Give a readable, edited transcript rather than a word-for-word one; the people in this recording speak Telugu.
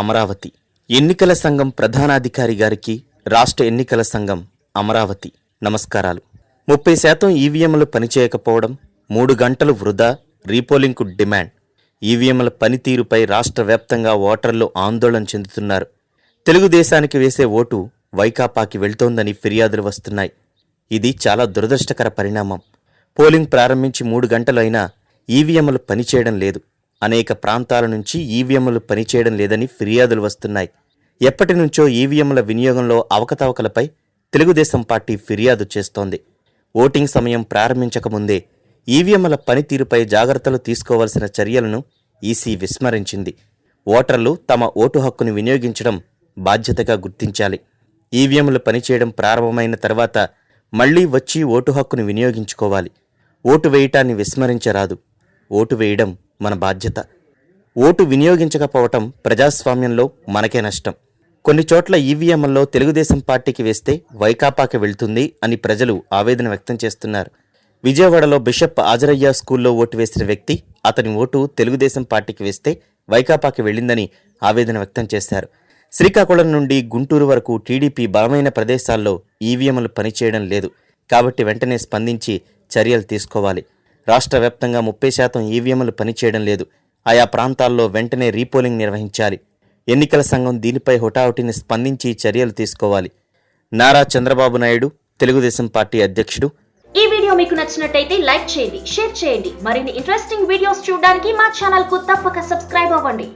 అమరావతి. ఎన్నికల సంఘం ప్రధానాధికారి గారికి రాష్ట్ర ఎన్నికల సంఘం అమరావతి నమస్కారాలు. 30% ఈవీఎంలు పనిచేయకపోవడం, 3 గంటలు వృధా, రీపోలింగ్కు డిమాండ్. ఈవీఎంల పనితీరుపై రాష్ట్ర వ్యాప్తంగా ఓటర్లు ఆందోళన చెందుతున్నారు. తెలుగుదేశానికి వేసే ఓటు వైకాపాకి వెళ్తోందని ఫిర్యాదులు వస్తున్నాయి. ఇది చాలా దురదృష్టకర పరిణామం. పోలింగ్ ప్రారంభించి 3 గంటలు అయినా ఈవీఎంలు పనిచేయడం లేదు. అనేక ప్రాంతాల నుంచి ఈవీఎంలు పనిచేయడం లేదని ఫిర్యాదులు వస్తున్నాయి. ఎప్పటి నుంచో ఈవీఎంల వినియోగంలో అవకతవకలపై తెలుగుదేశం పార్టీ ఫిర్యాదు చేస్తోంది. ఓటింగ్ సమయం ప్రారంభించకముందే ఈవీఎంల పనితీరుపై జాగ్రత్తలు తీసుకోవాల్సిన చర్యలను ఈసీ విస్మరించింది. ఓటర్లు తమ ఓటు హక్కును వినియోగించడం బాధ్యతగా గుర్తించాలి. ఈవీఎంలు పనిచేయడం ప్రారంభమైన తర్వాత మళ్లీ వచ్చి ఓటు హక్కును వినియోగించుకోవాలి. ఓటు వేయటాన్ని విస్మరించరాదు. ఓటు వేయడం మన బాధ్యత. ఓటు వినియోగించకపోవటం ప్రజాస్వామ్యంలో మనకే నష్టం. కొన్ని చోట్ల ఈవీఎంల్లో తెలుగుదేశం పార్టీకి వేస్తే వైకాపాకి వెళ్తుంది అని ప్రజలు ఆవేదన వ్యక్తం చేస్తున్నారు. విజయవాడలో బిషప్ ఆజరయ్య స్కూల్లో ఓటు వేసిన వ్యక్తి అతని ఓటు తెలుగుదేశం పార్టీకి వేస్తే వైకాపాకి వెళ్ళిందని ఆవేదన వ్యక్తం చేశారు. శ్రీకాకుళం నుండి గుంటూరు వరకు టీడీపీ బలమైన ప్రదేశాల్లో ఈవీఎంలు పనిచేయడం లేదు. కాబట్టి వెంటనే స్పందించి చర్యలు తీసుకోవాలి. రాష్ట్ర వ్యాప్తంగా 30% ఈవీఎంలు పనిచేయడం లేదు. ఆయా ప్రాంతాల్లో వెంటనే రీపోలింగ్ నిర్వహించాలి. ఎన్నికల సంఘం దీనిపై హుటాహుటిని స్పందించి చర్యలు తీసుకోవాలి. నారా చంద్రబాబు నాయుడు, తెలుగుదేశం పార్టీ అధ్యక్షుడు. ఈ వీడియో మీకు నచ్చినట్టయితే లైక్ చేయండి, షేర్ చేయండి. మరిన్ని ఇంట్రెస్టింగ్ వీడియోస్ చూడడానికి మా ఛానల్ కు తప్పక సబ్స్క్రైబ్ అవ్వండి.